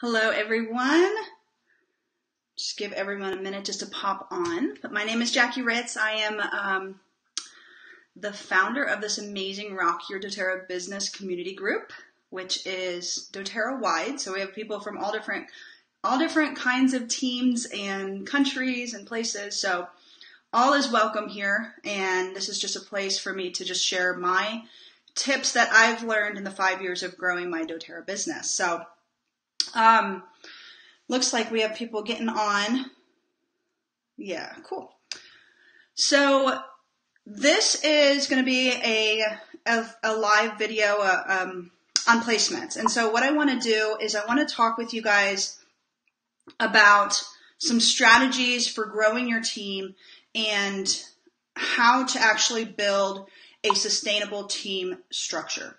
Hello, everyone. Just give everyone a minute just to pop on. But my name is Jackie Ritz. I am the founder of this amazing Rock Your doTERRA business community group, which is doTERRA wide. So we have people from all different kinds of teams and countries and places. So all is welcome here. And this is just a place for me to just share my tips that I've learned in the 5 years of growing my doTERRA business. So looks like we have people getting on. Yeah, cool. So this is going to be a live video on placements. And so what I want to do is I want to talk with you guys about some strategies for growing your team and how to actually build a sustainable team structure.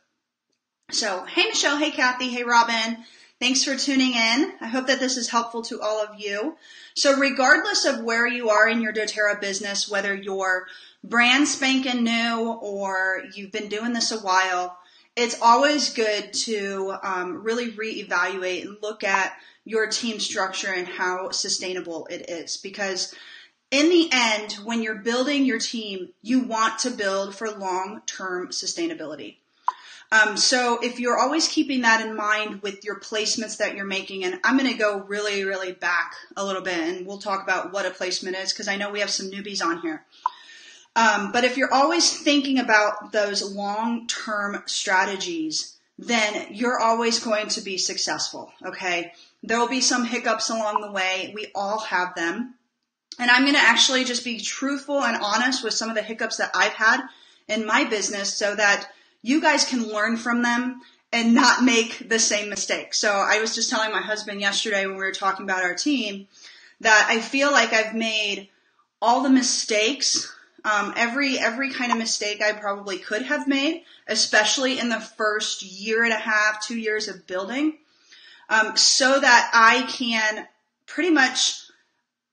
So, hey Michelle, hey Kathy, hey Robin. Thanks for tuning in. I hope that this is helpful to all of you. So regardless of where you are in your doTERRA business, whether you're brand spanking new or you've been doing this a while, it's always good to really reevaluate and look at your team structure and how sustainable it is. Because in the end, when you're building your team, you want to build for long-term sustainability. So if you're always keeping that in mind with your placements that you're making, and I'm going to go really, really back a little bit and we'll talk about what a placement is because I know we have some newbies on here. But if you're always thinking about those long-term strategies, then you're always going to be successful, okay? There will be some hiccups along the way. We all have them. And I'm going to actually just be truthful and honest with some of the hiccups that I've had in my business so that you guys can learn from them and not make the same mistake. So I was just telling my husband yesterday when we were talking about our team that I feel like I've made all the mistakes, every kind of mistake I probably could have made, especially in the first year and a half, 2 years of building, so that I can pretty much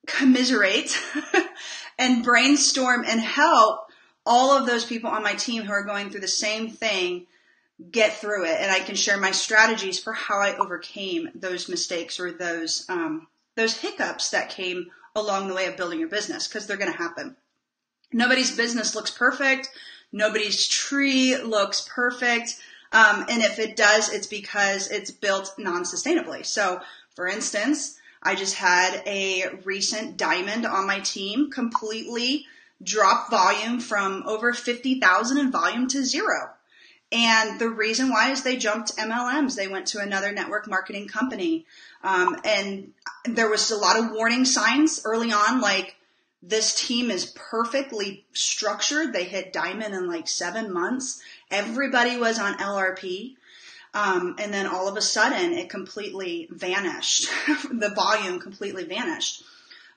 commiserate and brainstorm and help all of those people on my team who are going through the same thing get through it. And I can share my strategies for how I overcame those mistakes or those hiccups that came along the way of building your business, because they're going to happen. Nobody's business looks perfect. Nobody's tree looks perfect. And if it does, it's because it's built non-sustainably. So for instance, I just had a recent diamond on my team completely drop volume from over 50,000 in volume to zero. And the reason why is they jumped MLMs. They went to another network marketing company. And there was a lot of warning signs early on, like this team is perfectly structured. They hit diamond in like 7 months. Everybody was on LRP. And then all of a sudden it completely vanished. The volume completely vanished.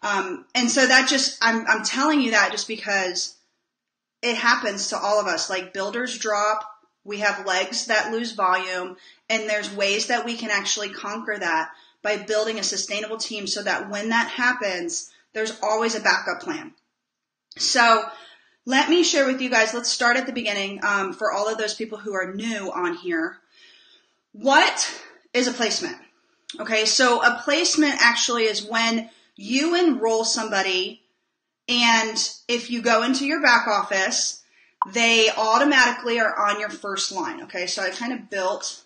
And so that just, I'm telling you that just because it happens to all of us. Like builders drop, we have legs that lose volume, and there's ways that we can actually conquer that by building a sustainable team so that when that happens, there's always a backup plan. So let me share with you guys, let's start at the beginning, for all of those people who are new on here. What is a placement? Okay, so a placement actually is when you enroll somebody, and if you go into your back office, they automatically are on your first line. Okay, so I kind of built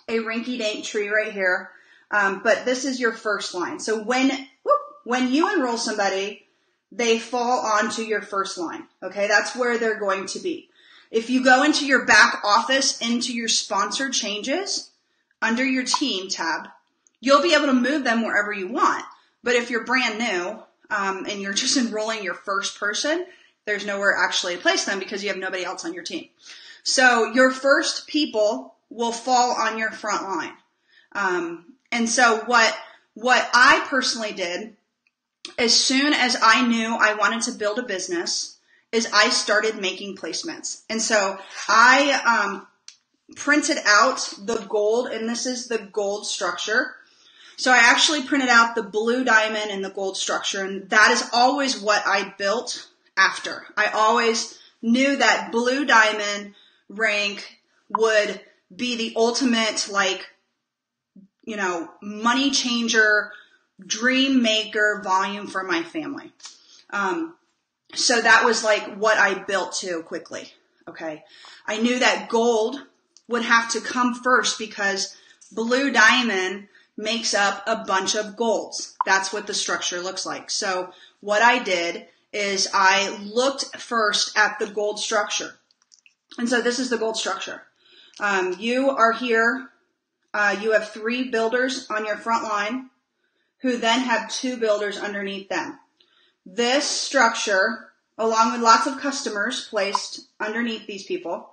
a rinky-dink tree right here, but this is your first line. So when you enroll somebody, they fall onto your first line. Okay, that's where they're going to be. If you go into your back office, into your sponsored changes, under your team tab, you'll be able to move them wherever you want. But if you're brand new and you're just enrolling your first person, there's nowhere actually to place them because you have nobody else on your team. So your first people will fall on your front line. And so what I personally did, as soon as I knew I wanted to build a business, is I started making placements. And so I printed out the gold, and this is the gold structure. So I actually printed out the blue diamond and the gold structure, and that is always what I built after. I always knew that blue diamond rank would be the ultimate, like, money changer, dream maker volume for my family. So that was like what I built to quickly. Okay. I knew that gold would have to come first because blue diamond makes up a bunch of golds. That's what the structure looks like. So what I did is I looked first at the gold structure. And so this is the gold structure. You are here. You have 3 builders on your front line who then have 2 builders underneath them. This structure, along with lots of customers placed underneath these people,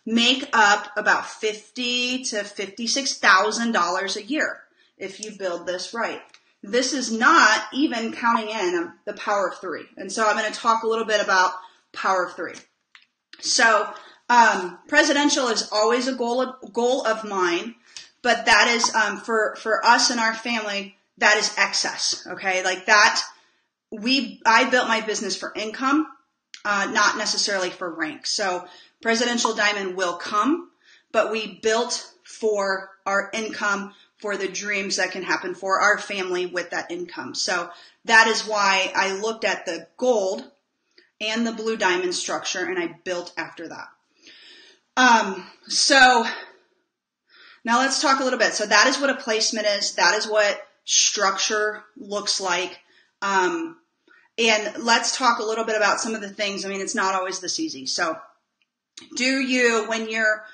make up about $50,000 to $56,000 a year if you build this right. This is not even counting in the power of 3. And so I'm going to talk a little bit about power of 3. So presidential is always a goal of mine, but that is for us and our family, that is excess. Okay, like that. I built my business for income, not necessarily for rank. So presidential diamond will come, but we built for our income, for the dreams that can happen for our family with that income. So that is why I looked at the gold and the blue diamond structure and I built after that. So now let's talk a little bit. So that is what a placement is. That is what structure looks like. And let's talk a little bit about some of the things. I mean, it's not always this easy. So when you're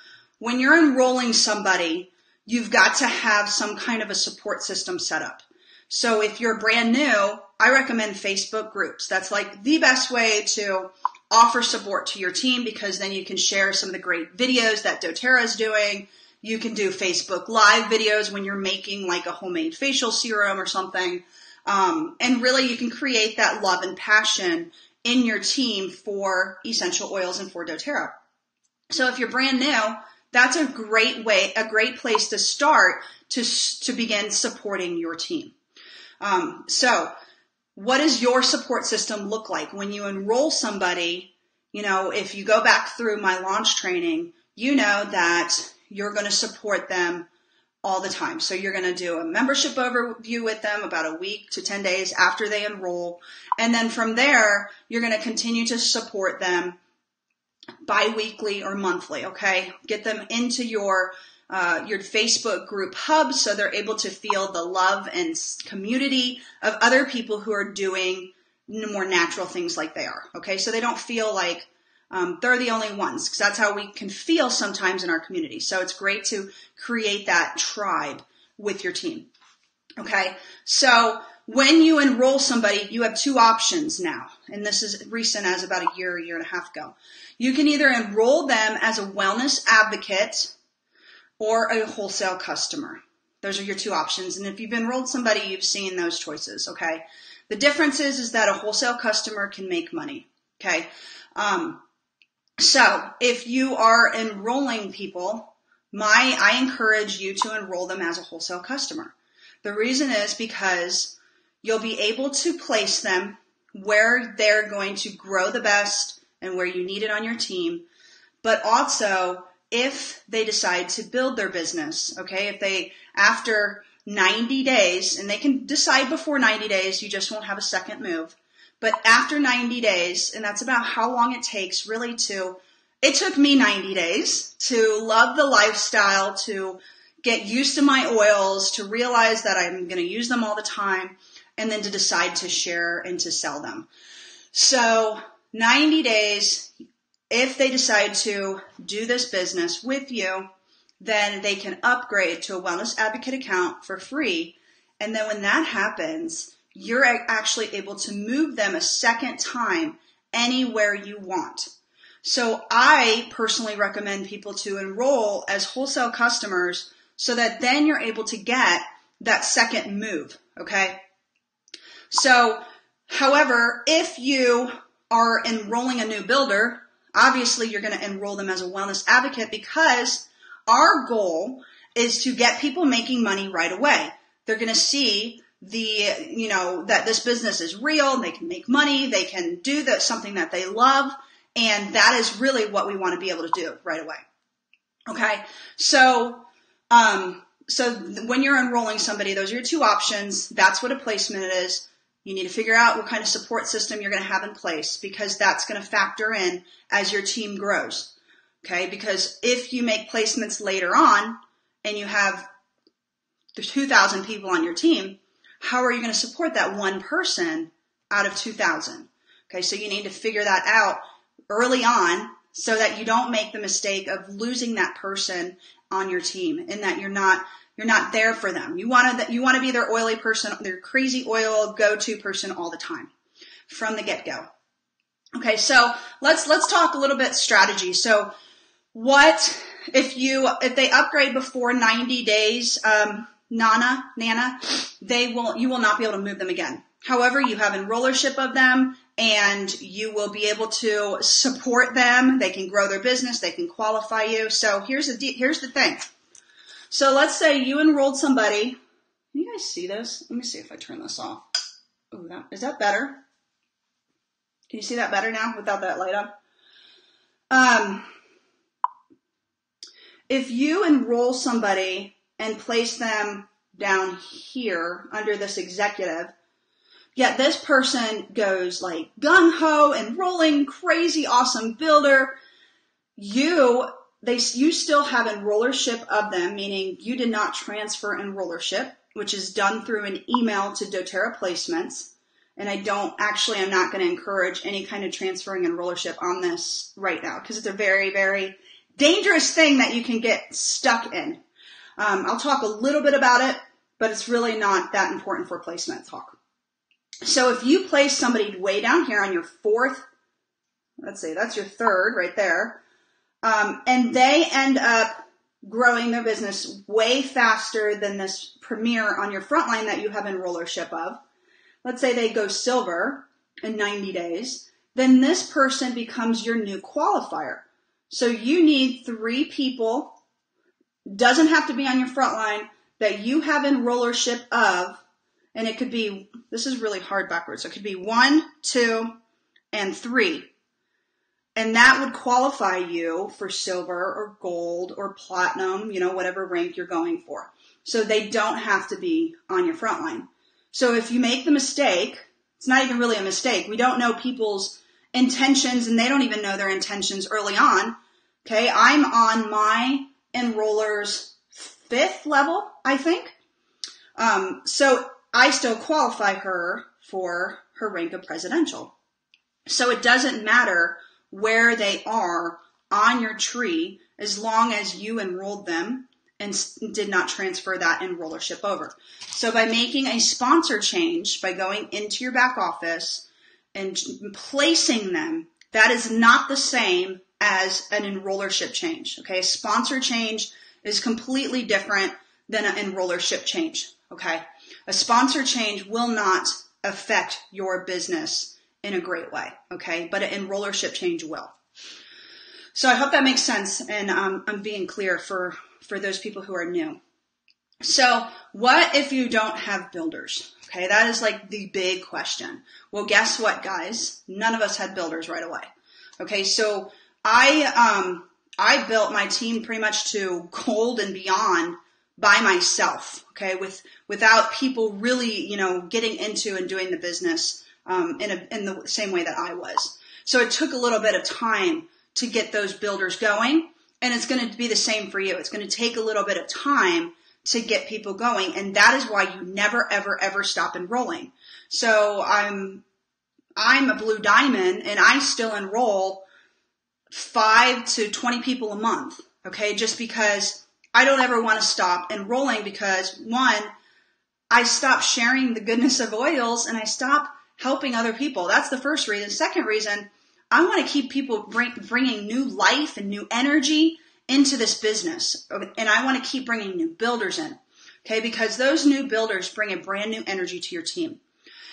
enrolling somebody, you've got to have some kind of a support system set up. So if you're brand new, I recommend Facebook groups. That's like the best way to offer support to your team because then you can share some of the great videos that doTERRA is doing. You can do Facebook Live videos when you're making like a homemade facial serum or something. And really you can create that love and passion in your team for essential oils and for doTERRA. So if you're brand new, that's a great place to start to begin supporting your team. So what does your support system look like when you enroll somebody? If you go back through my launch training, you know that you're going to support them all the time. So you're going to do a membership overview with them about a week to 10 days after they enroll. And then from there, you're going to continue to support them bi-weekly or monthly. Okay. Get them into your Facebook group hub so they're able to feel the love and community of other people who are doing more natural things like they are. Okay. So they don't feel like they're the only ones, because that's how we can feel sometimes in our community. So it's great to create that tribe with your team. Okay. So when you enroll somebody, you have 2 options now. And this is recent as about a year and a half ago. You can either enroll them as a wellness advocate or a wholesale customer. Those are your 2 options. And if you've enrolled somebody, you've seen those choices. Okay. The difference is that a wholesale customer can make money. Okay. So if you are enrolling people, I encourage you to enroll them as a wholesale customer. The reason is because you'll be able to place them where they're going to grow the best and where you need it on your team. But also if they decide to build their business, okay, if they, after 90 days, and they can decide before 90 days, you just won't have a second move. But after 90 days, and that's about how long it takes really it took me 90 days to love the lifestyle, to get used to my oils, to realize that I'm going to use them all the time, and then to decide to share and to sell them. So 90 days, if they decide to do this business with you, then they can upgrade to a Wellness Advocate account for free. And then when that happens, you're actually able to move them a second time anywhere you want. So I personally recommend people to enroll as wholesale customers so that then you're able to get that second move, okay? So, however, if you are enrolling a new builder, obviously you're going to enroll them as a wellness advocate because our goal is to get people making money right away. They're going to see that this business is real, they can make money, they can do something that they love, and that is really what we want to be able to do right away. Okay, so when you're enrolling somebody, those are your two options. That's what a placement is. You need to figure out what kind of support system you're going to have in place, because that's going to factor in as your team grows. Okay, because if you make placements later on and you have 2,000 people on your team, how are you going to support that one person out of 2,000? Okay, so you need to figure that out early on so that you don't make the mistake of losing that person on your team, and that you're not there for them. You want to be their oily person, their crazy oil go-to person all the time from the get-go. Okay, so let's talk a little bit strategy. So what if they upgrade before 90 days, Nana, you will not be able to move them again. However, you have enrollership of them, and you will be able to support them. They can grow their business. They can qualify you. So here's the thing. So let's say you enrolled somebody. Can you guys see this? Let me see if I turn this off. Ooh, is that better? Can you see that better now without that light on? If you enroll somebody and place them down here under this executive, yet this person goes like gung-ho, enrolling, crazy, awesome builder, you still have enrollership of them, meaning you did not transfer enrollership, which is done through an email to doTERRA placements. And I'm not going to encourage any kind of transferring enrollership on this right now, because it's a very, very dangerous thing that you can get stuck in. I'll talk a little bit about it, but it's really not that important for placement talk. So if you place somebody way down here on your fourth, let's say that's your third right there, and they end up growing their business way faster than this premier on your front line that you have enrollership of, let's say they go silver in 90 days, then this person becomes your new qualifier. So you need 3 people, doesn't have to be on your front line, that you have enrollership of, and it could be, this is really hard backwards, so it could be 1, 2, and 3. And that would qualify you for silver or gold or platinum, whatever rank you're going for. So they don't have to be on your front line. So if you make the mistake, it's not even really a mistake. We don't know people's intentions, and they don't even know their intentions early on. Okay, I'm on my enroller's 5th level, I think. So I still qualify her for her rank of presidential. So it doesn't matter where they are on your tree as long as you enrolled them and did not transfer that enrollership over. So by making a sponsor change, by going into your back office and placing them, that is not the same as an enrollership change. Okay, a sponsor change is completely different than an enrollership change. Okay, a sponsor change will not affect your business in a great way. Okay, but an enrollership change will. So I hope that makes sense, and I'm being clear for those people who are new. So what if you don't have builders? Okay, that is like the big question. Well, guess what, guys? None of us had builders right away. Okay, so I built my team pretty much to gold and beyond by myself. Okay, without people really, getting into and doing the business in the same way that I was. So it took a little bit of time to get those builders going, and it's going to be the same for you. It's going to take a little bit of time to get people going, and that is why you never, ever, ever stop enrolling. So I'm a blue diamond, and I still enroll 5 to 20 people a month. Okay, just because I don't ever want to stop enrolling, because 1, I stop sharing the goodness of oils, and I stop helping other people. That's the first reason. Second reason, I want to keep people bringing new life and new energy into this business. And I want to keep bringing new builders in. Okay, because those new builders bring a brand new energy to your team.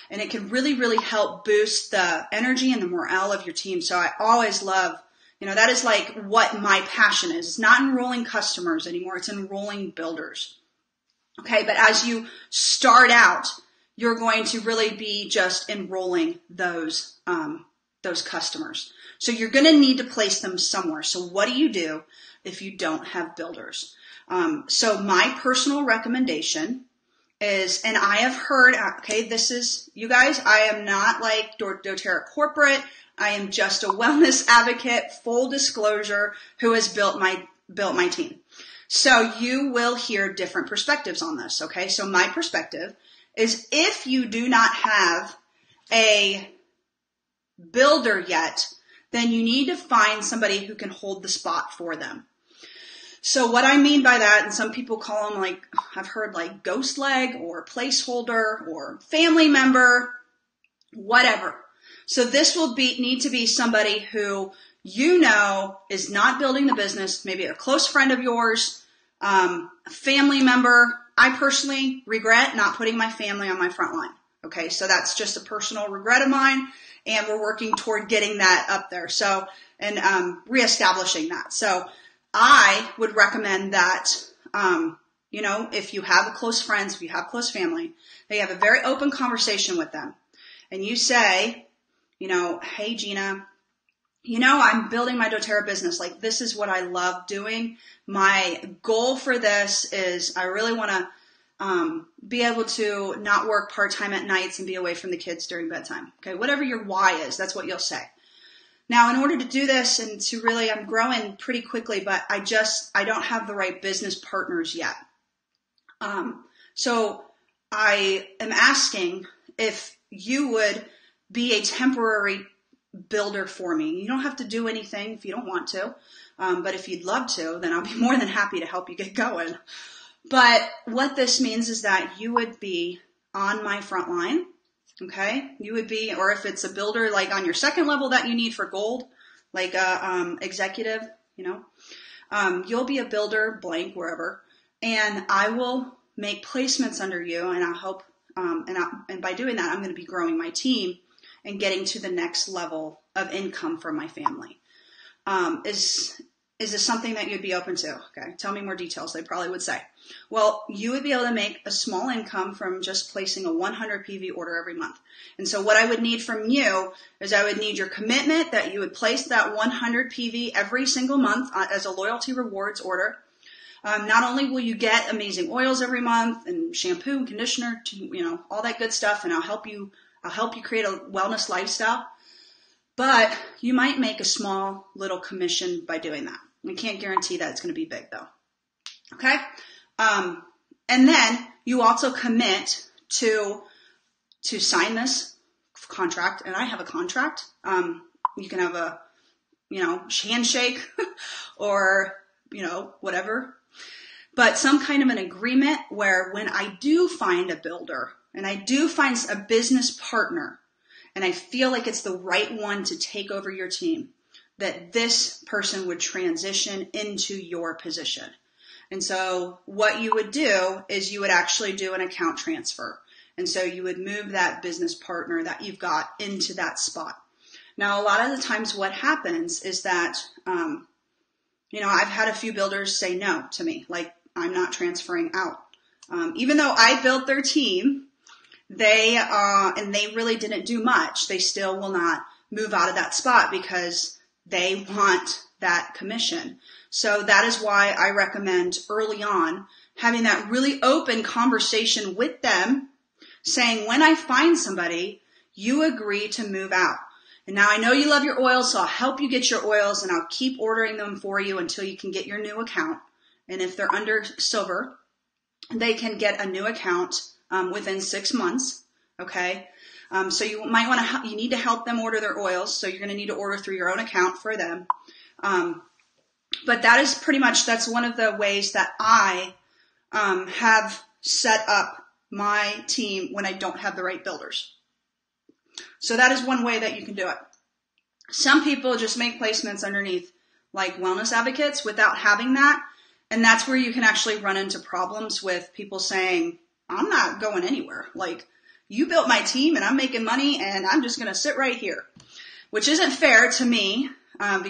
And it can really, really help boost the energy and the morale of your team. So I always love, that is like what my passion is. It's not enrolling customers anymore. It's enrolling builders. Okay, but as you start out, you're going to really be just enrolling those customers. So you're going to need to place them somewhere. So what do you do if you don't have builders? So my personal recommendation is, and I have heard, okay, this is, you guys, I am not like doTERRA corporate. I am just a wellness advocate, full disclosure, who has built my team. So you will hear different perspectives on this, okay? So my perspective is, if you do not have a builder yet, then you need to find somebody who can hold the spot for them. So what I mean by that, and some people call them, like, I've heard like ghost leg or placeholder or family member, whatever. So this will need to be somebody who you know is not building the business, maybe a close friend of yours, a family member. I personally regret not putting my family on my front line. Okay, so that's just a personal regret of mine, and we're working toward getting that up there. So, and reestablishing that. So I would recommend that, you know, if you have close friends, if you have close family, that you have a very open conversation with them. And you say, you know, hey, Gina, you know, I'm building my doTERRA business. Like, this is what I love doing. My goal for this is I really want to be able to not work part-time at nights and be away from the kids during bedtime. Okay, whatever your why is, that's what you'll say. Now, in order to do this and to really, I'm growing pretty quickly, but I don't have the right business partners yet. So I am asking if you would be a temporary builder for me. You don't have to do anything if you don't want to, but if you'd love to, then I'll be more than happy to help you get going. But what this means is that you would be on my front line. Okay, you would be, or if it's a builder like on your second level that you need for gold, like a executive, you know, you'll be a builder blank wherever, and I will make placements under you, and I'll help, and by doing that, I'm going to be growing my team and getting to the next level of income for my family. Is this something that you'd be open to? Okay, tell me more details, they probably would say. Well, you would be able to make a small income from just placing a 100 PV order every month. And so what I would need from you is I would need your commitment that you would place that 100 PV every single month as a loyalty rewards order. Not only will you get amazing oils every month and shampoo and conditioner, you know, all that good stuff, and I'll help you create a wellness lifestyle, but you might make a small little commission by doing that. We can't guarantee that it's going to be big though. Okay. And then you also commit to sign this contract, and I have a contract. You can have a, you know, handshake or, you know, whatever, but some kind of an agreement where when I do find a builder and I do find a business partner and I feel like it's the right one to take over your team, that this person would transition into your position. And so what you would do is you would actually do an account transfer. And so you would move that business partner that you've got into that spot. Now, a lot of the times what happens is that, you know, I've had a few builders say no to me, like, I'm not transferring out. Even though I built their team, and they really didn't do much, they still will not move out of that spot because they want that commission. So that is why I recommend early on having that really open conversation with them, saying, when I find somebody, you agree to move out. And now I know you love your oils, so I'll help you get your oils, and I'll keep ordering them for you until you can get your new account. And if they're under silver, they can get a new account within 6 months. Okay. So you might want to, you need to help them order their oils. So you're going to need to order through your own account for them. But that is pretty much, that's one of the ways that I have set up my team when I don't have the right builders. So that is one way that you can do it. Some people just make placements underneath like wellness advocates without having that. And that's where you can actually run into problems with people saying, I'm not going anywhere. Like, you built my team and I'm making money and I'm just going to sit right here, which isn't fair to me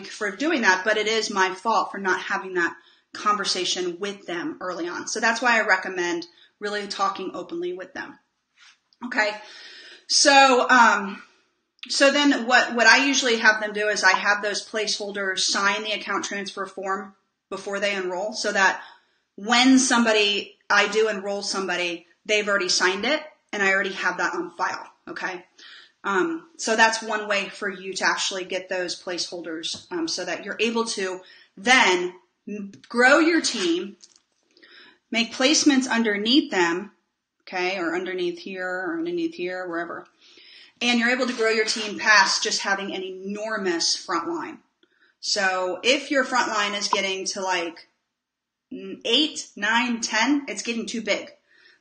for doing that, but it is my fault for not having that conversation with them early on. So that's why I recommend really talking openly with them. Okay. So then what I usually have them do is I have those placeholders sign the account transfer form before they enroll, so that when I do enroll somebody, they've already signed it and I already have that on file. Okay. So that's one way for you to actually get those placeholders, so that you're able to then grow your team, make placements underneath them, okay, or underneath here, wherever. And you're able to grow your team past just having an enormous front line. So if your front line is getting to like 8, 9, 10, it's getting too big.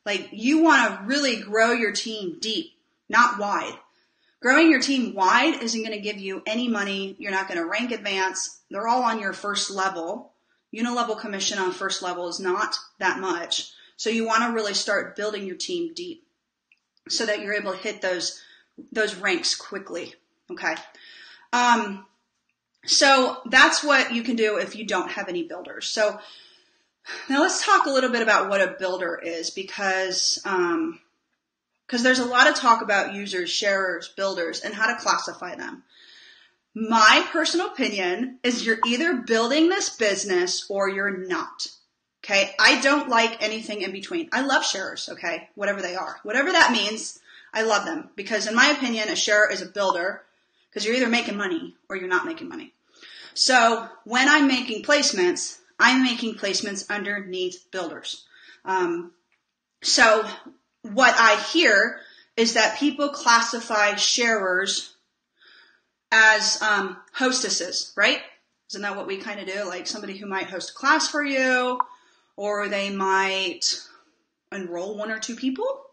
Like, you want to really grow your team deep, not wide. Growing your team wide isn't going to give you any money. You're not going to rank advance. They're all on your first level. Unilevel commission on first level is not that much. So you want to really start building your team deep so that you're able to hit those ranks quickly. Okay. So that's what you can do if you don't have any builders. So now let's talk a little bit about what a builder is, because there's a lot of talk about users, sharers, builders, and how to classify them. My personal opinion is you're either building this business or you're not. Okay. I don't like anything in between. I love sharers. Okay. Whatever they are, whatever that means, I love them, because in my opinion, a sharer is a builder, because you're either making money or you're not making money. So when I'm making placements underneath builders. So what I hear is that people classify sharers as hostesses, right? Isn't that what we kind of do? Like somebody who might host a class for you, or they might enroll 1 or 2 people.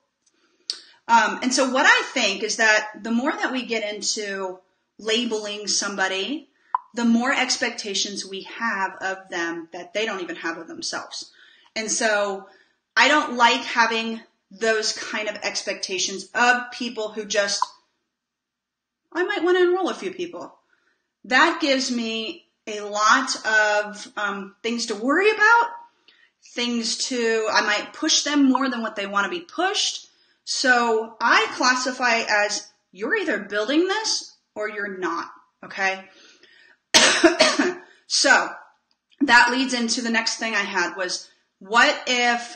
And so what I think is that the more that we get into labeling somebody, the more expectations we have of them that they don't even have of themselves. And so I don't like having those kind of expectations of people who just, I might want to enroll a few people. That gives me a lot of things to worry about, I might push them more than what they want to be pushed. So I classify as, you're either building this or you're not. Okay. So that leads into the next thing I had was, what if,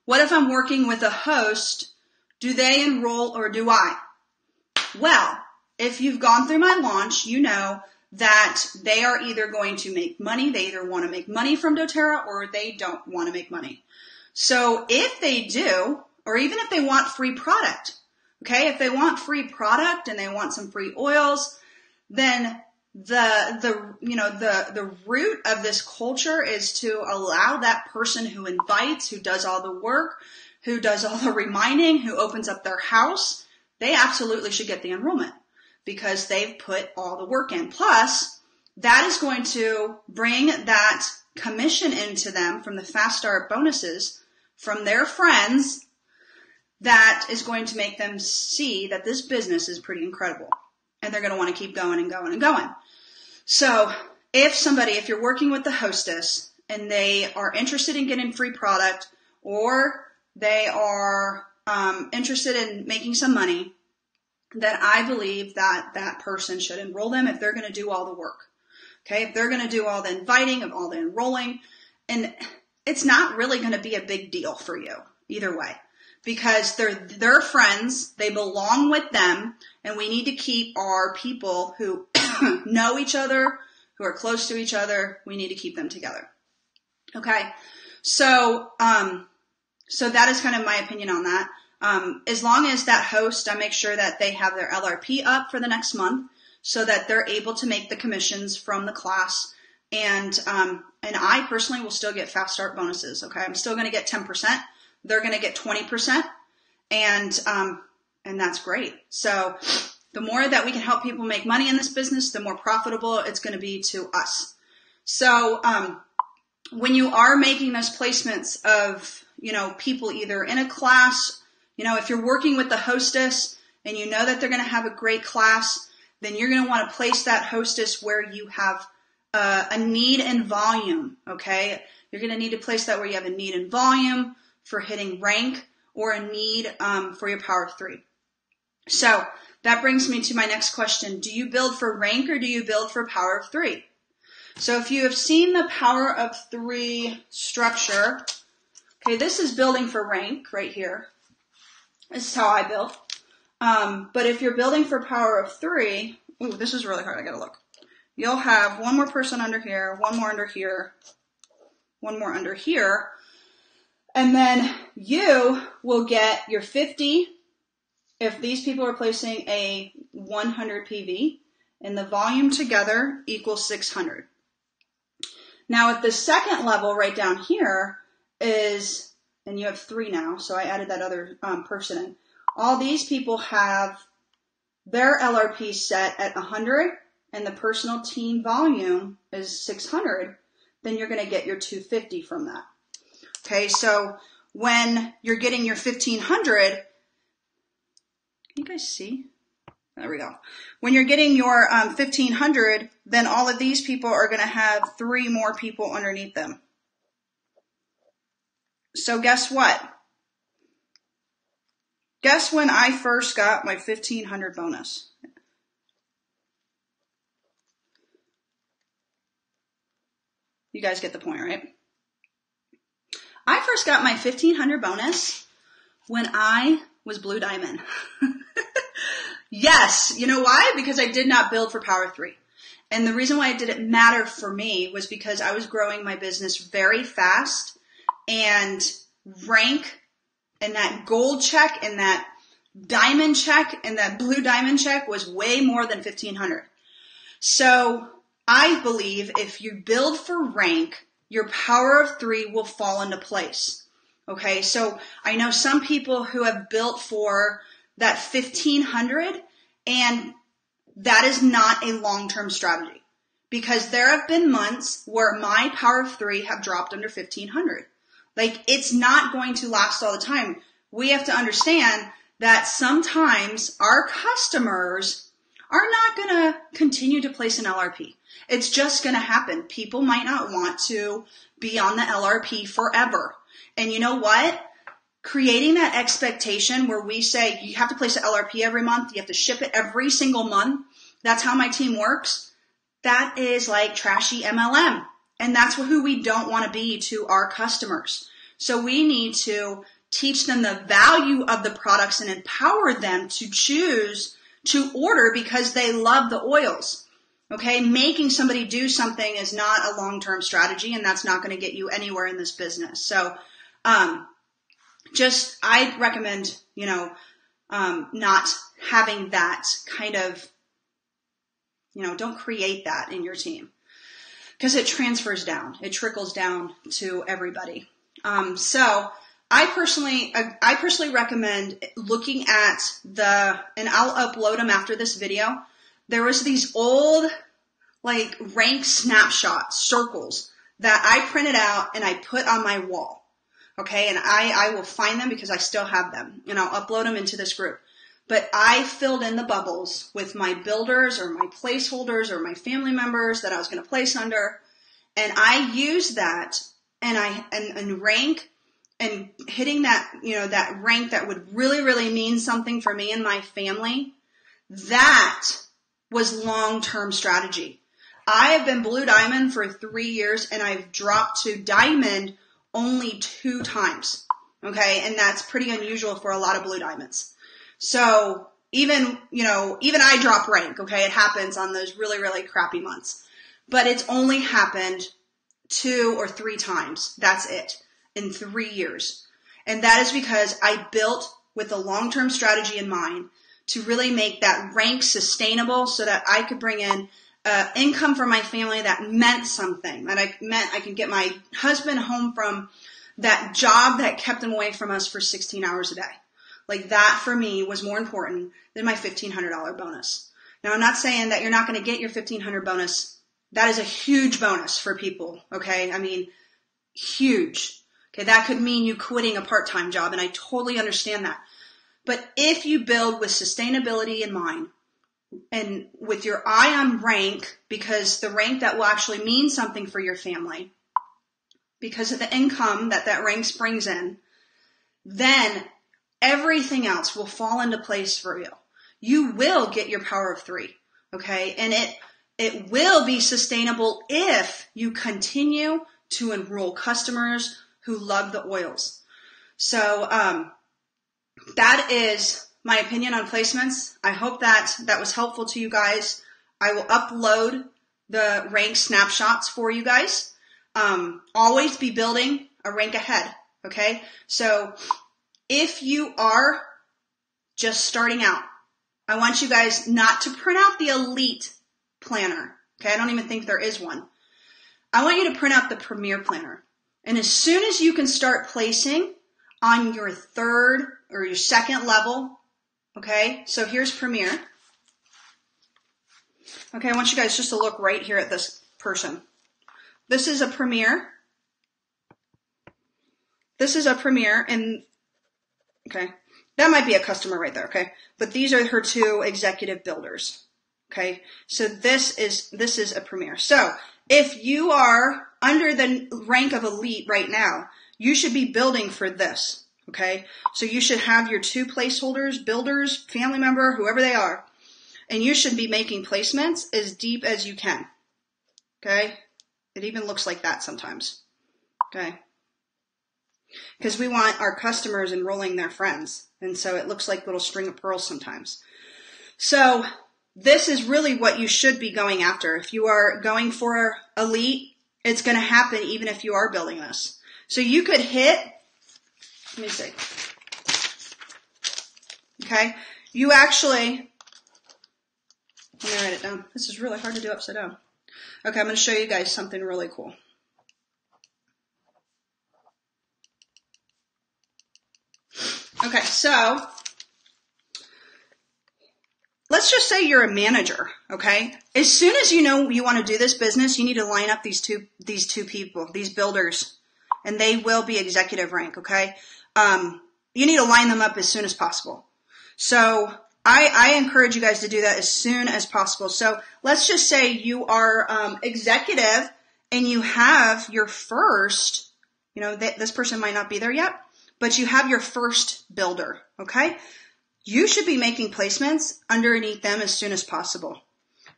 what if I'm working with a host? Do they enroll or do I? Well, if you've gone through my launch, you know that they are either going to make money. They either want to make money from doTERRA or they don't want to make money. So if they do, or even if they want free product, okay, if they want free product and they want some free oils, then the root of this culture is to allow that person who invites, who does all the work, who does all the reminding, who opens up their house, they absolutely should get the enrollment because they've put all the work in. Plus, that is going to bring that commission into them from the fast start bonuses from their friends. That is going to make them see that this business is pretty incredible. And they're going to want to keep going and going and going. So if you're working with the hostess and they are interested in getting free product, or they are interested in making some money, then I believe that that person should enroll them if they're going to do all the work. Okay. If they're going to do all the inviting, of all the enrolling, and it's not really going to be a big deal for you either way. Because they're friends, they belong with them, and we need to keep our people who know each other, who are close to each other, we need to keep them together. Okay, so that is kind of my opinion on that. As long as that host, I make sure that they have their LRP up for the next month, so that they're able to make the commissions from the class, and I personally will still get fast start bonuses. Okay, I'm still going to get 10%. They're going to get 20%, and that's great. So the more that we can help people make money in this business, the more profitable it's going to be to us. So when you are making those placements of, people either in a class, if you're working with the hostess and you know that they're going to have a great class, then you're going to want to place that hostess where you have a need and volume. Okay, you're going to need to place that where you have a need and volume for hitting rank, or a need for your power of 3. So that brings me to my next question. Do you build for rank or do you build for power of 3? So if you have seen the power of 3 structure, okay, this is building for rank right here. This is how I build. But if you're building for power of 3, ooh, this is really hard. I gotta look. You'll have one more person under here, one more under here, one more under here. And then you will get your 50 if these people are placing a 100 PV, and the volume together equals 600. Now at the second level right down here is, and you have 3 now, so I added that other person in. All these people have their LRP set at 100 and the personal team volume is 600, then you're going to get your 250 from that. Okay, so when you're getting your 1500, can you guys see? There we go. When you're getting your 1500, then all of these people are going to have 3 more people underneath them. So guess what? Guess when I first got my 1500 bonus? You guys get the point, right? I first got my 1500 bonus when I was Blue Diamond. Yes, you know why? Because I did not build for Power 3. And the reason why it didn't matter for me was because I was growing my business very fast, and rank and that gold check and that diamond check and that blue diamond check was way more than 1500. So I believe if you build for rank, your power of 3 will fall into place. Okay, so I know some people who have built for that 1500, and that is not a long-term strategy, because there have been months where my power of 3 have dropped under 1500. Like, it's not going to last all the time. We have to understand that sometimes our customers are not going to continue to place an LRP. It's just going to happen. People might not want to be on the LRP forever. And you know what? Creating that expectation where we say you have to place an LRP every month, you have to ship it every single month. That's how my team works. That is like trashy MLM. And that's who we don't want to be to our customers. So we need to teach them the value of the products and empower them to choose to order because they love the oils. Okay, making somebody do something is not a long-term strategy, and that's not going to get you anywhere in this business. So I'd recommend, not having that kind of, don't create that in your team, because it transfers down. It trickles down to everybody. So I personally recommend looking at and I'll upload them after this video. There was these old rank snapshot circles that I printed out and I put on my wall. Okay. And I will find them because I still have them, and I'll upload them into this group. But I filled in the bubbles with my builders or my placeholders or my family members that I was going to place under. And I used that and rank and hitting that, that rank that would really, really mean something for me and my family. That was long-term strategy. I have been Blue Diamond for 3 years, and I've dropped to Diamond only 2 times. Okay. And that's pretty unusual for a lot of Blue Diamonds. So even I drop rank. Okay. It happens on those really, really crappy months, but it's only happened 2 or 3 times. That's it in 3 years. And that is because I built with a long-term strategy in mind to really make that rank sustainable so that I could bring in income for my family that meant something, that I can get my husband home from that job that kept him away from us for 16 hours a day. Like, that for me was more important than my $1,500 bonus. Now, I'm not saying that you're not going to get your $1,500 bonus. That is a huge bonus for people. Okay. I mean, huge. Okay. That could mean you quitting a part-time job, and I totally understand that. But if you build with sustainability in mind, and with your eye on rank, because the rank that will actually mean something for your family, because of the income that rank brings in, then everything else will fall into place for you. You will get your power of 3. Okay. And It will be sustainable if you continue to enroll customers who love the oils. So that is my opinion on placements. I hope that was helpful to you guys. I will upload the rank snapshots for you guys. Always be building a rank ahead, okay? So if you are just starting out, I want you guys not to print out the elite planner, okay? I don't even think there is one. I want you to print out the premier planner. And as soon as you can start placing on your third or your second level, okay? So here's premier. Okay, I want you guys just to look right here at this person. This is a premier. This is a premier, and okay, that might be a customer right there, okay? But these are her two executive builders, okay? So this is a premier. So if you are under the rank of elite right now, you should be building for this, okay? So you should have your two placeholders, builders, family member, whoever they are, and you should be making placements as deep as you can, okay? It even looks like that sometimes, okay? Because we want our customers enrolling their friends, and so it looks like little string of pearls sometimes. So this is really what you should be going after. If you are going for elite, it's going to happen even if you are building this. So you could hit, let me see, okay? You actually, let me write it down. This is really hard to do upside down. Okay, I'm going to show you guys something really cool. Okay, so let's just say you're a manager, okay? As soon as you know you want to do this business, you need to line up these two people, these builders, and they will be executive rank, okay? You need to line them up as soon as possible. So I encourage you guys to do that as soon as possible. So let's just say you are executive and you have your first, this person might not be there yet, but you have your first builder, okay? You should be making placements underneath them as soon as possible,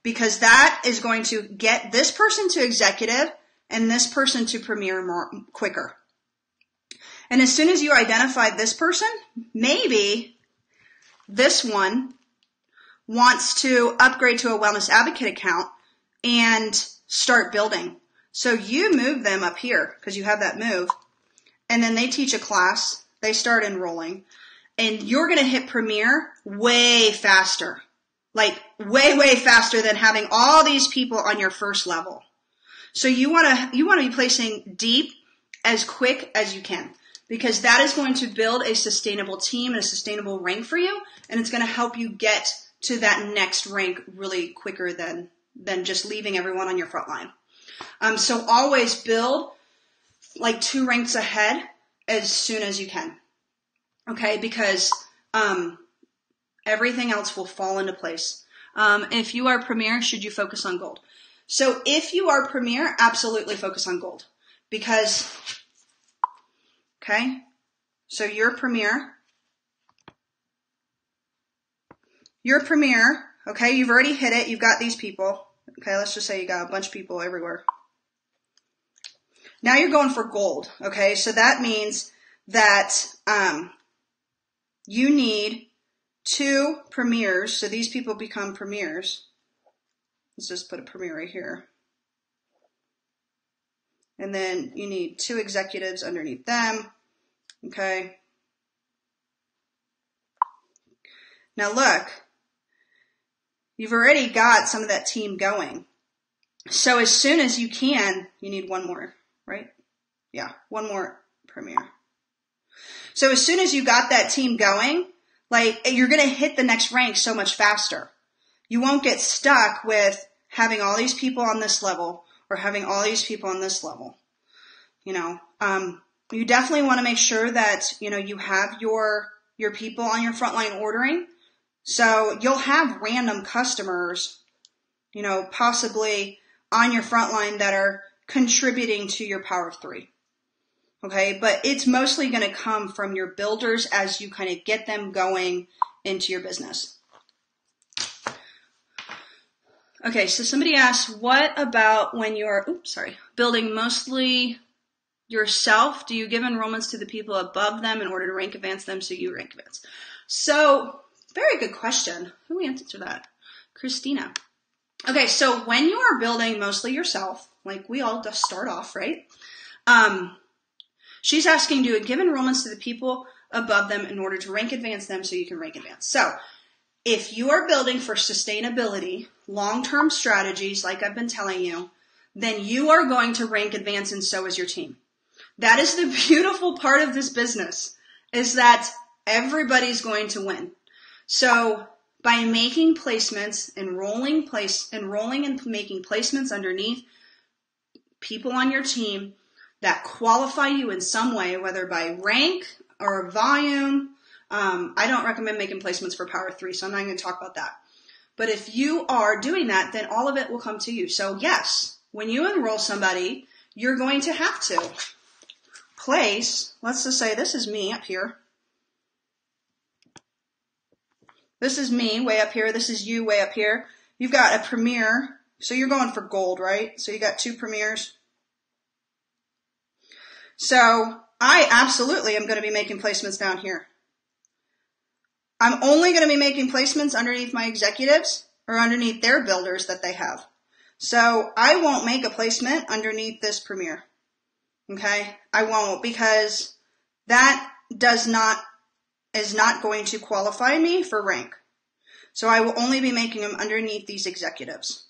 because that is going to get this person to executive and this person to premier more quicker. And as soon as you identify this person, maybe this one wants to upgrade to a wellness advocate account and start building. So you move them up here because you have that move. And then they teach a class, they start enrolling, and you're going to hit premier way faster, like way, way faster than having all these people on your first level. So you want to be placing deep as quick as you can, because that is going to build a sustainable team and a sustainable rank for you, and it's going to help you get to that next rank really quicker than just leaving everyone on your front line. So always build like 2 ranks ahead as soon as you can, okay? Because everything else will fall into place. If you are premier, should you focus on gold? So if you are premier, absolutely focus on gold, because, okay, so you're premier, okay, you've already hit it, you've got these people, okay, let's just say you got a bunch of people everywhere. Now you're going for gold, okay? So that means that you need 2 premiers. So these people become premiers. Let's just put a premier right here. And then you need 2 executives underneath them, okay? Now look, you've already got some of that team going. So as soon as you can, you need 1 more. Right? Yeah, 1 more premier. So as soon as you got that team going, like, you're going to hit the next rank so much faster. You won't get stuck with having all these people on this level or having all these people on this level. You definitely want to make sure that, you have your people on your frontline ordering. So you'll have random customers, possibly on your frontline that are contributing to your power of 3. Okay, but it's mostly going to come from your builders as you kind of get them going into your business. Okay, so somebody asked, what about when you're, building mostly yourself? Do you give enrollments to the people above them in order to rank advance them so you rank advance? So, very good question. Who answered that? Christina. Okay, so when you are building mostly yourself, like we all just start off, right? She's asking, do you give enrollments to the people above them in order to rank advance them so you can rank advance? So, if you are building for sustainability, long-term strategies, like I've been telling you, then you are going to rank advance and so is your team. That is the beautiful part of this business, is that everybody's going to win. So by making placements, enrolling and making placements underneath people on your team that qualify you in some way, whether by rank or volume. I don't recommend making placements for Power 3, so I'm not going to talk about that. But if you are doing that, then all of it will come to you. So yes, when you enroll somebody, you're going to have to place, let's just say this is me up here. This is me way up here. This is you way up here. You've got a premier. So you're going for gold, right? So you got 2 premiers. So I absolutely am going to be making placements down here. I'm only going to be making placements underneath my executives or underneath their builders that they have. So I won't make a placement underneath this premier. Okay? I won't, because that is not going to qualify me for rank. So I will only be making them underneath these executives.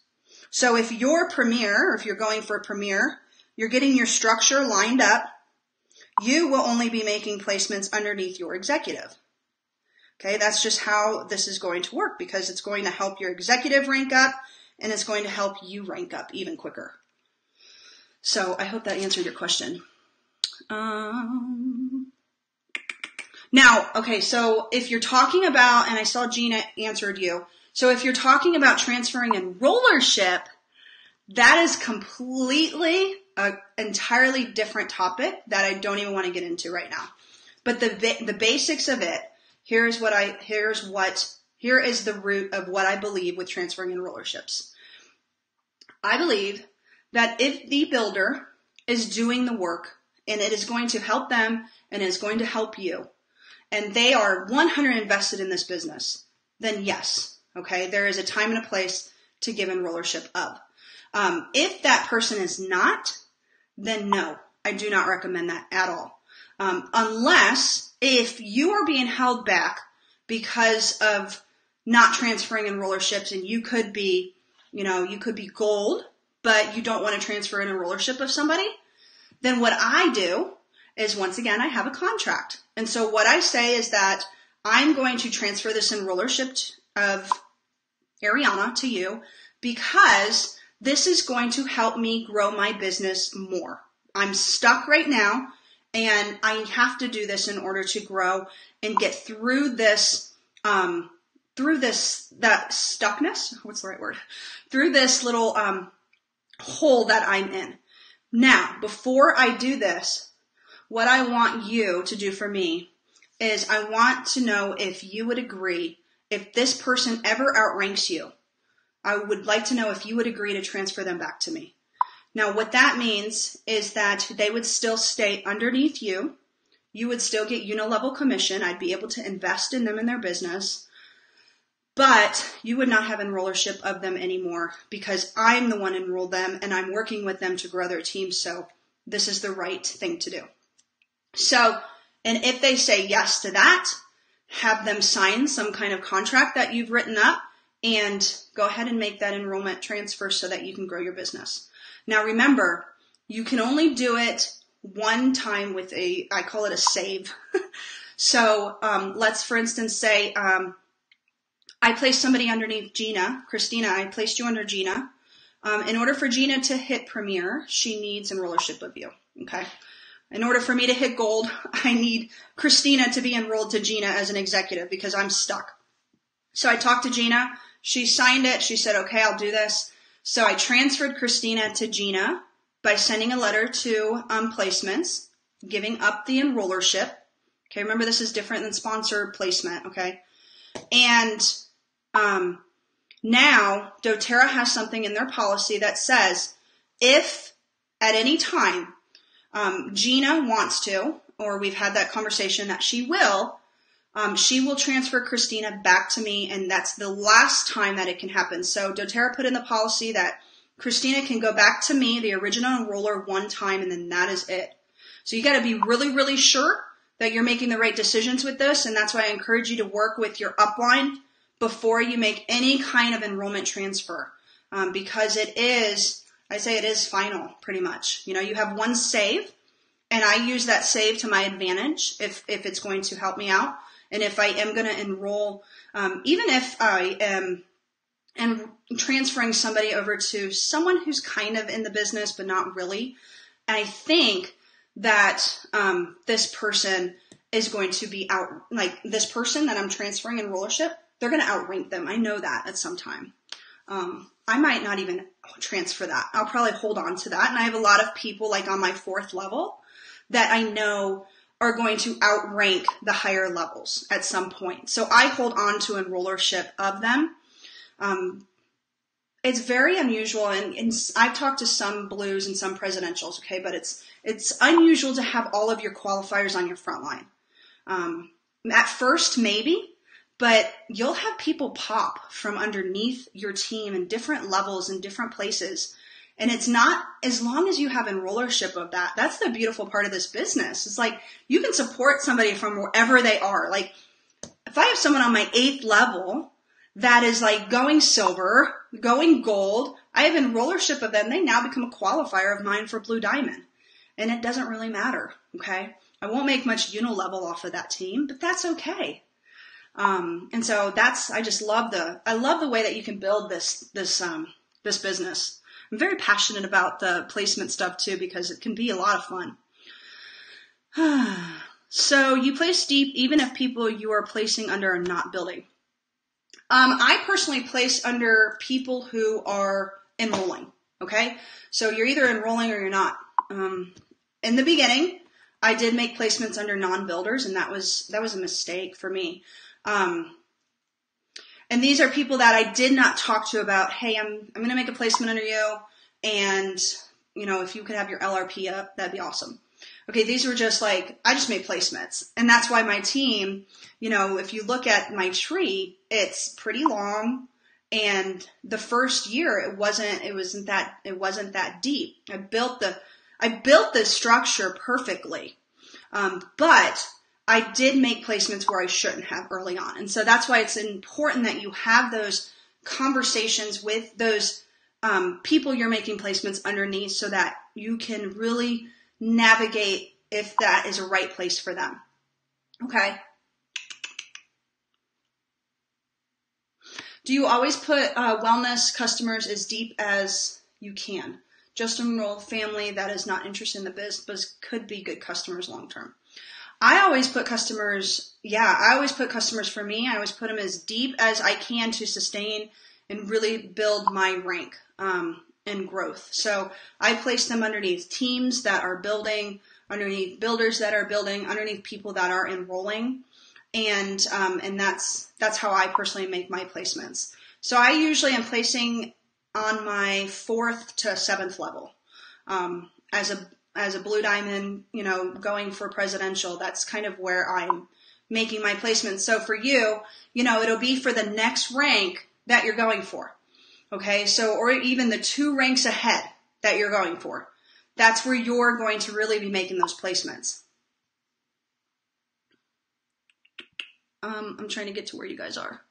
So if you're premier, or if you're going for a premier, you're getting your structure lined up, you will only be making placements underneath your executive. Okay, that's just how this is going to work, because it's going to help your executive rank up and it's going to help you rank up even quicker. So I hope that answered your question. Now, okay, so if you're talking about, and I saw Gina answered you, so if you're talking about transferring enrollership, that is completely an entirely different topic that I don't even want to get into right now. But the basics of it, here is the root of what I believe with transferring enrollerships. I believe that if the builder is doing the work and it is going to help them and it is going to help you, and they are 100% invested in this business, then yes, okay, there is a time and a place to give enrollership of. If that person is not, then no, I do not recommend that at all. Unless if you are being held back because of not transferring enrollerships, and you could be gold, but you don't want to transfer an enrollership of somebody, then what I do is, once again, I have a contract. And so what I say is that I'm going to transfer this enrollership of Ariana to you because this is going to help me grow my business more. I'm stuck right now, and I have to do this in order to grow and get through this, that stuckness. What's the right word? Through this little hole that I'm in. Now, before I do this, what I want you to do for me is I want to know if you would agree, if this person ever outranks you, I would like to know if you would agree to transfer them back to me. Now, what that means is that they would still stay underneath you. You would still get unilevel commission. I'd be able to invest in them in their business. But you would not have enrollership of them anymore because I'm the one enrolled them and I'm working with them to grow their team. So this is the right thing to do. So, and if they say yes to that, have them sign some kind of contract that you've written up and go ahead and make that enrollment transfer so that you can grow your business. Now remember, you can only do it one time with I call it a save. So let's for instance say I placed somebody underneath Gina. Christina, I placed you under Gina. In order for Gina to hit Premier, she needs enrollership of you, okay? In order for me to hit gold, I need Christina to be enrolled to Gina as an executive because I'm stuck. So I talked to Gina. She signed it. She said, okay, I'll do this. So I transferred Christina to Gina by sending a letter to placements, giving up the enrollership. Okay, remember this is different than sponsored placement, okay? And Now, doTERRA has something in their policy that says if at any time Gina wants to, or we've had that conversation that she will transfer Christina back to me, and that's the last time that it can happen. So doTERRA put in the policy that Christina can go back to me, the original enroller, one time, and then that is it. So you got to be really, really sure that you're making the right decisions with this, and that's why I encourage you to work with your upline before you make any kind of enrollment transfer, because it is final, pretty much. You have one save, and I use that save to my advantage if it's going to help me out. And if I am going to enroll, even if I am transferring somebody over to someone who's kind of in the business but not really, and I think that this person is going to be out, like this person that I'm transferring in rollership, they're going to outrank them. I know that at some time. I might not even transfer that. I'll probably hold on to that. And I have a lot of people like on my 4th level that I know are going to outrank the higher levels at some point. So I hold on to enrollership of them. It's very unusual, and I've talked to some blues and some presidentials, okay, but it's unusual to have all of your qualifiers on your front line. At first, maybe, but you'll have people pop from underneath your team in different levels in different places. And it's not, as long as you have enrollership of that, that's the beautiful part of this business. It's like you can support somebody from wherever they are. Like if I have someone on my 8th level that is like going silver, going gold, I have enrollership of them. They now become a qualifier of mine for Blue Diamond. And it doesn't really matter, okay? I won't make much unilevel off of that team, but that's okay. And so I love the way that you can build this business. I'm very passionate about the placement stuff too, because it can be a lot of fun. So you place deep even if people you are placing under are not building. I personally place under people who are enrolling. Okay. So you're either enrolling or you're not. In the beginning, I did make placements under non-builders, and that was a mistake for me. And these are people that I did not talk to about, hey, I'm going to make a placement under you, and, if you could have your LRP up, that'd be awesome. Okay, these were just like, I just made placements. And that's why my team, if you look at my tree, it's pretty long. And the first year, it wasn't that deep. I built the structure perfectly. But I did make placements where I shouldn't have early on. And so that's why it's important that you have those conversations with those people you're making placements underneath so that you can really navigate if that is a right place for them. Okay. Do you always put wellness customers as deep as you can? Just enroll family that is not interested in the biz, but could be good customers long term. I always put customers for me. I always put them as deep as I can to sustain and really build my rank and growth. So I place them underneath teams that are building, underneath builders that are building, underneath people that are enrolling. And that's how I personally make my placements. So I usually am placing on my 4th to 7th level. As a Blue Diamond, going for presidential, that's kind of where I'm making my placements. So for you, it'll be for the next rank that you're going for. Okay. So, or even the 2 ranks ahead that you're going for. That's where you're going to really be making those placements. I'm trying to get to where you guys are.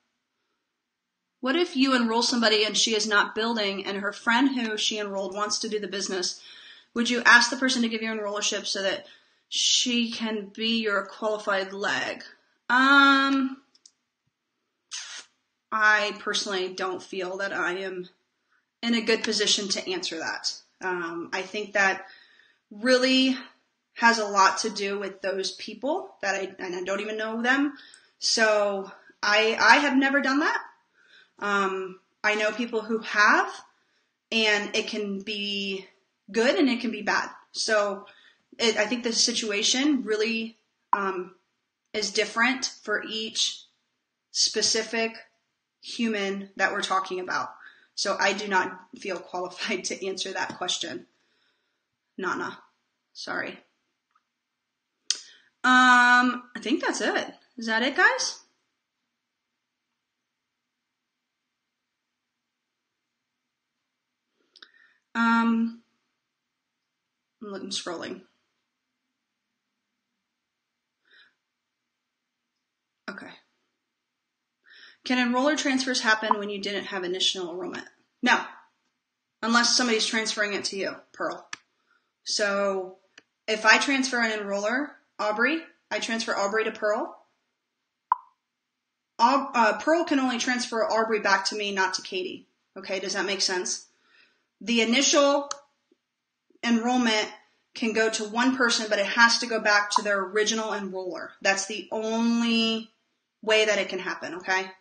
What if you enroll somebody and she is not building and her friend who she enrolled wants to do the business? Would you ask the person to give you enrollership so that she can be your qualified leg? I personally don't feel that I am in a good position to answer that. I think that really has a lot to do with those people that I don't even know them. So I have never done that. I know people who have, and it can be good and it can be bad. So I think the situation really is different for each specific human that we're talking about. So I do not feel qualified to answer that question. Nana. Sorry. I think that's it. Is that it, guys? I'm scrolling. Okay. Can enroller transfers happen when you didn't have initial enrollment? No, unless somebody's transferring it to you, Pearl. So if I transfer an enroller, Aubrey, I transfer Aubrey to Pearl. Pearl can only transfer Aubrey back to me, not to Katie. Okay, does that make sense? The initial enrollment can go to one person, but it has to go back to their original enroller. That's the only way that it can happen, okay?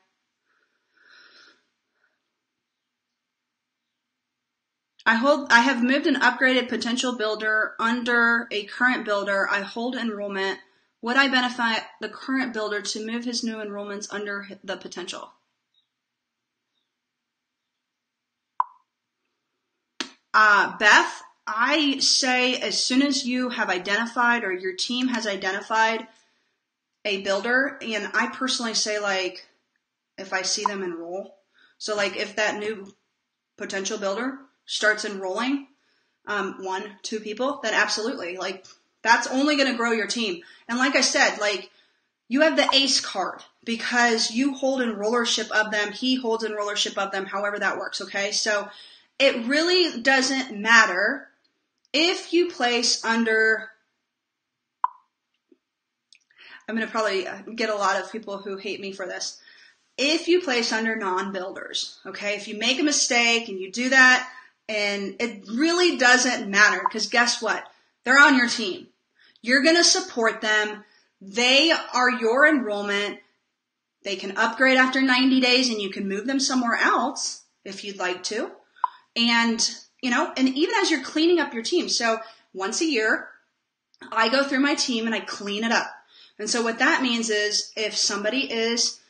I have moved an upgraded potential builder under a current builder. I hold enrollment. Would I benefit the current builder to move his new enrollments under the potential? Beth, I say as soon as you have identified or your team has identified a builder, and I personally say, like, if I see them enroll, so like if that new potential builder starts enrolling 1-2 people, then absolutely, like, that's only going to grow your team. And like I said, like, you have the ACE card because you hold enrollership of them. He holds enrollership of them, however that works, okay? So it really doesn't matter if you place under, I'm going to probably get a lot of people who hate me for this. If you place under non-builders, okay, if you make a mistake and you do that, and it really doesn't matter because guess what? They're on your team. You're going to support them. They are your enrollment. They can upgrade after 90 days and you can move them somewhere else if you'd like to. And, you know, and even as you're cleaning up your team. So once a year, I go through my team and I clean it up. And so what that means is if somebody is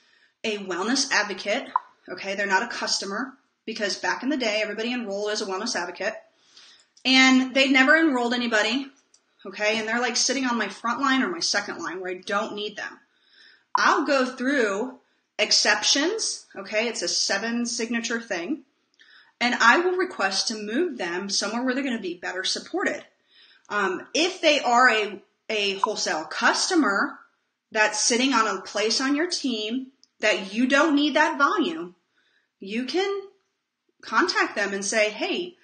a wellness advocate, okay, they're not a customer, because back in the day, everybody enrolled as a wellness advocate, and they'd never enrolled anybody, okay, and they're like sitting on my front line or my second line where I don't need them. I'll go through exceptions, okay, it's a 7-signature thing, and I will request to move them somewhere where they're going to be better supported. If they are a wholesale customer that's sitting on a place on your team that you don't need that volume, you can contact them and say, hey,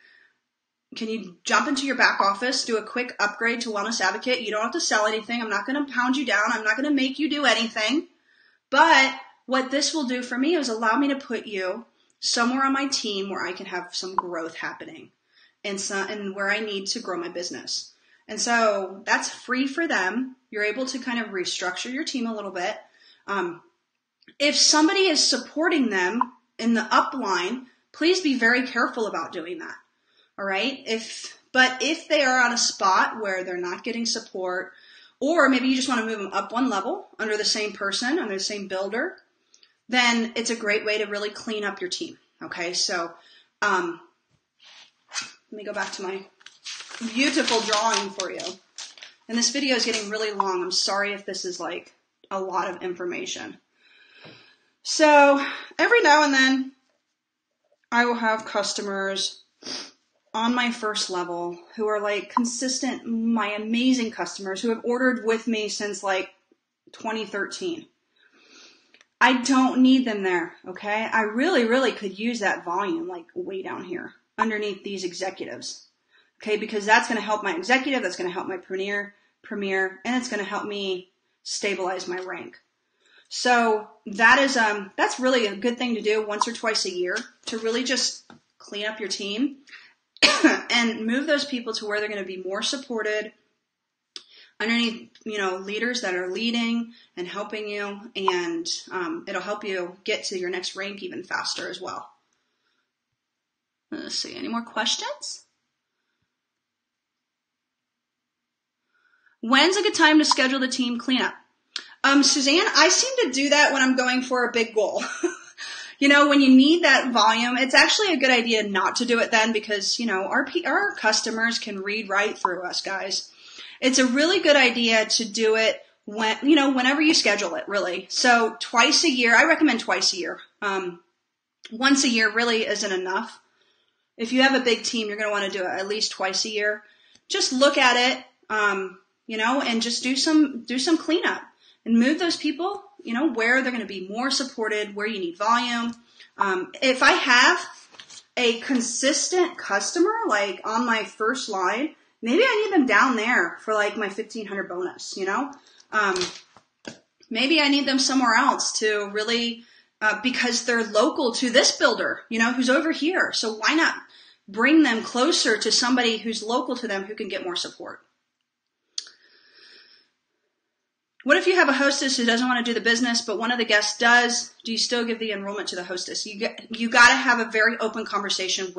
can you jump into your back office, do a quick upgrade to Wellness Advocate? You don't have to sell anything. I'm not going to pound you down. I'm not going to make you do anything. But what this will do for me is allow me to put you somewhere on my team where I can have some growth happening and where I need to grow my business. And so that's free for them. You're able to kind of restructure your team a little bit. If somebody is supporting them in the upline, please be very careful about doing that. All right. But if they are on a spot where they're not getting support, or maybe you just want to move them up one level under the same person, under the same builder, then it's a great way to really clean up your team. Okay. So, let me go back to my beautiful drawing for you. And this video is getting really long. I'm sorry if this is like a lot of information. So every now and then I will have customers on my first level who are like consistent, my amazing customers who have ordered with me since like 2013. I don't need them there, okay? I really, really could use that volume like way down here underneath these executives, okay? Because that's going to help my executive, that's going to help my premier, and it's going to help me stabilize my rank. So that is that's really a good thing to do once or twice a year to really just clean up your team and move those people to where they're going to be more supported underneath, leaders that are leading and helping you, and it'll help you get to your next rank even faster as well. Let's see, any more questions? When's a good time to schedule the team cleanup? Suzanne, I seem to do that when I'm going for a big goal. when you need that volume, it's actually a good idea not to do it then because, our customers can read right through us, guys. It's a really good idea to do it whenever you schedule it, really. So twice a year, I recommend twice a year. Once a year really isn't enough. If you have a big team, you're going to want to do it at least twice a year. Just look at it, and just do some cleanup and move those people, where they're going to be more supported, where you need volume. If I have a consistent customer, like on my first line, maybe I need them down there for like my 1,500 bonus, maybe I need them somewhere else to really, because they're local to this builder, who's over here. So why not bring them closer to somebody who's local to them who can get more support? What if you have a hostess who doesn't want to do the business, but one of the guests does? Do you still give the enrollment to the hostess? You got to have a very open conversation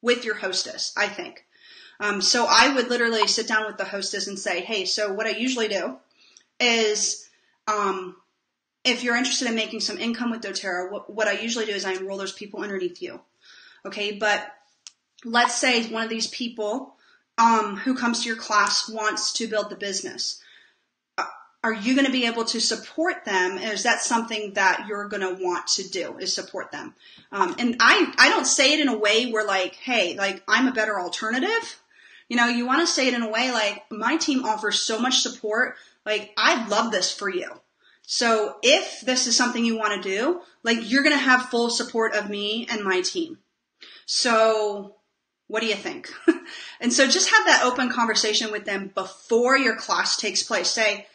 with your hostess, I think. So I would literally sit down with the hostess and say, hey, so what I usually do is, if you're interested in making some income with doTERRA, what I usually do is I enroll those people underneath you. Okay, but let's say one of these people who comes to your class wants to build the business. Are you going to be able to support them? Is that something that you're going to want to do, is support them? And I don't say it in a way where like, hey, like I'm a better alternative. You want to say it in a way like my team offers so much support. Like I'd love this for you. So if this is something you want to do, like you're going to have full support of me and my team. So what do you think? And so just have that open conversation with them before your class takes place. Say,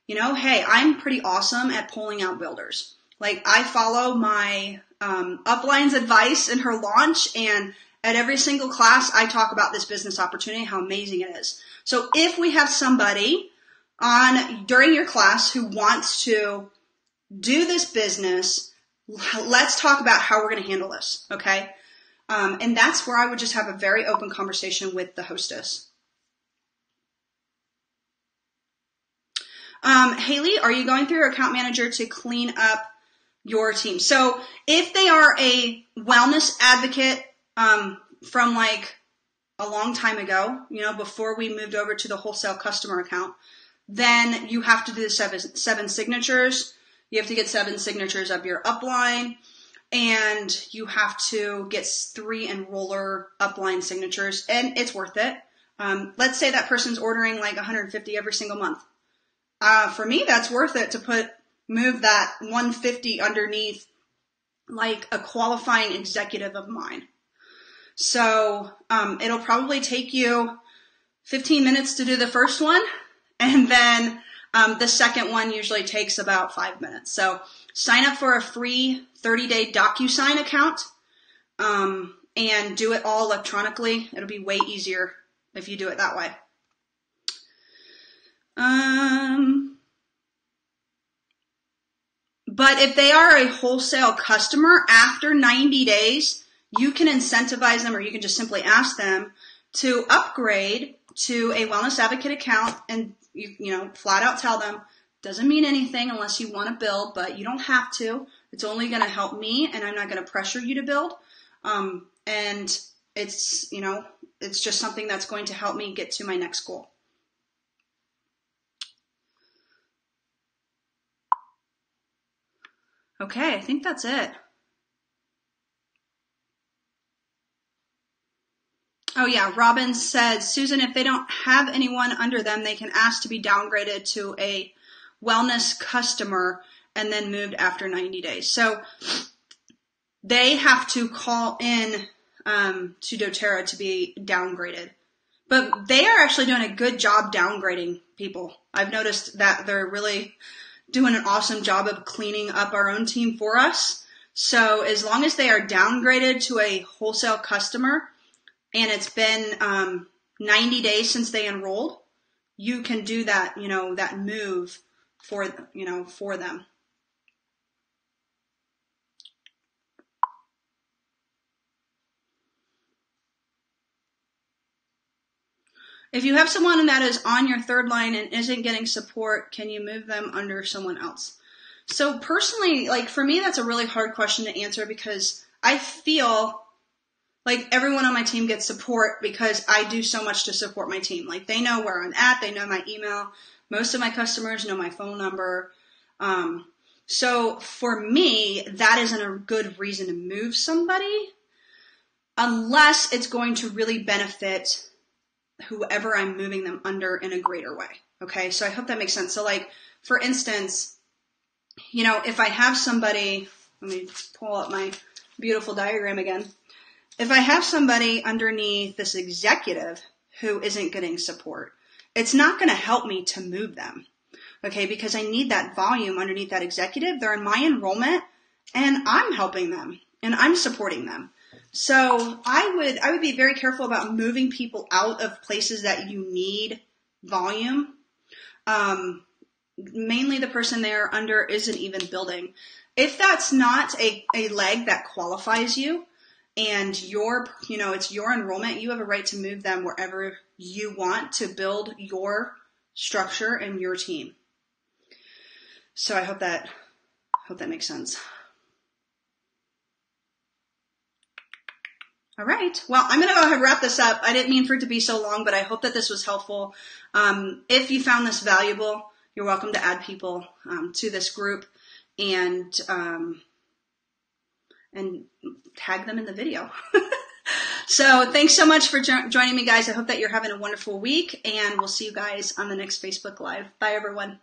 hey, I'm pretty awesome at pulling out builders. Like I follow my upline's advice in her launch, and at every single class I talk about this business opportunity, how amazing it is. So if we have somebody during your class who wants to do this business, let's talk about how we're going to handle this, okay? And that's where I would just have a very open conversation with the hostess. Haley, are you going through your account manager to clean up your team? So if they are a wellness advocate from like a long time ago, before we moved over to the wholesale customer account, then you have to do the seven signatures. You have to get 7 signatures of your upline, and you have to get 3 enroller upline signatures, and it's worth it. Let's say that person's ordering like 150 every single month. For me, that's worth it to move that 150 underneath like a qualifying executive of mine. So it'll probably take you 15 minutes to do the first one, and then the second one usually takes about 5 minutes. So sign up for a free 30-day DocuSign account and do it all electronically. It'll be way easier if you do it that way. But if they are a wholesale customer, after 90 days, you can incentivize them, or you can just simply ask them to upgrade to a Wellness Advocate account, and you flat out tell them, doesn't mean anything unless you want to build, but you don't have to. It's only going to help me, and I'm not going to pressure you to build. And it's just something that's going to help me get to my next goal. Okay, I think that's it. Oh yeah, Robin said, Susan, if they don't have anyone under them, they can ask to be downgraded to a wellness customer and then moved after 90 days. So they have to call in to doTERRA to be downgraded. But they are actually doing a good job downgrading people. I've noticed that they're really doing an awesome job of cleaning up our own team for us. So as long as they are downgraded to a wholesale customer and it's been 90 days since they enrolled, you can do that, that move for them. If you have someone that is on your third line and isn't getting support, can you move them under someone else? So personally, like for me, that's a really hard question to answer because I feel like everyone on my team gets support because I do so much to support my team. Like they know where I'm at. They know my email. Most of my customers know my phone number. So for me, that isn't a good reason to move somebody unless it's going to really benefit whoever I'm moving them under in a greater way. Okay. So I hope that makes sense. So like, for instance, you know, if I have somebody, let me pull up my beautiful diagram again. If I have somebody underneath this executive who isn't getting support, it's not going to help me to move them. Okay, because I need that volume underneath that executive. They're in my enrollment and I'm helping them and I'm supporting them. So I would be very careful about moving people out of places that you need volume. Mainly the person they're under isn't even building. If that's not a leg that qualifies you and it's your enrollment, you have a right to move them wherever you want to build your structure and your team. So I hope that makes sense. All right. Well, I'm going to go ahead and wrap this up. I didn't mean for it to be so long, but I hope that this was helpful. If you found this valuable, you're welcome to add people to this group and tag them in the video. So thanks so much for joining me, guys. I hope that you're having a wonderful week, and we'll see you guys on the next Facebook Live. Bye, everyone.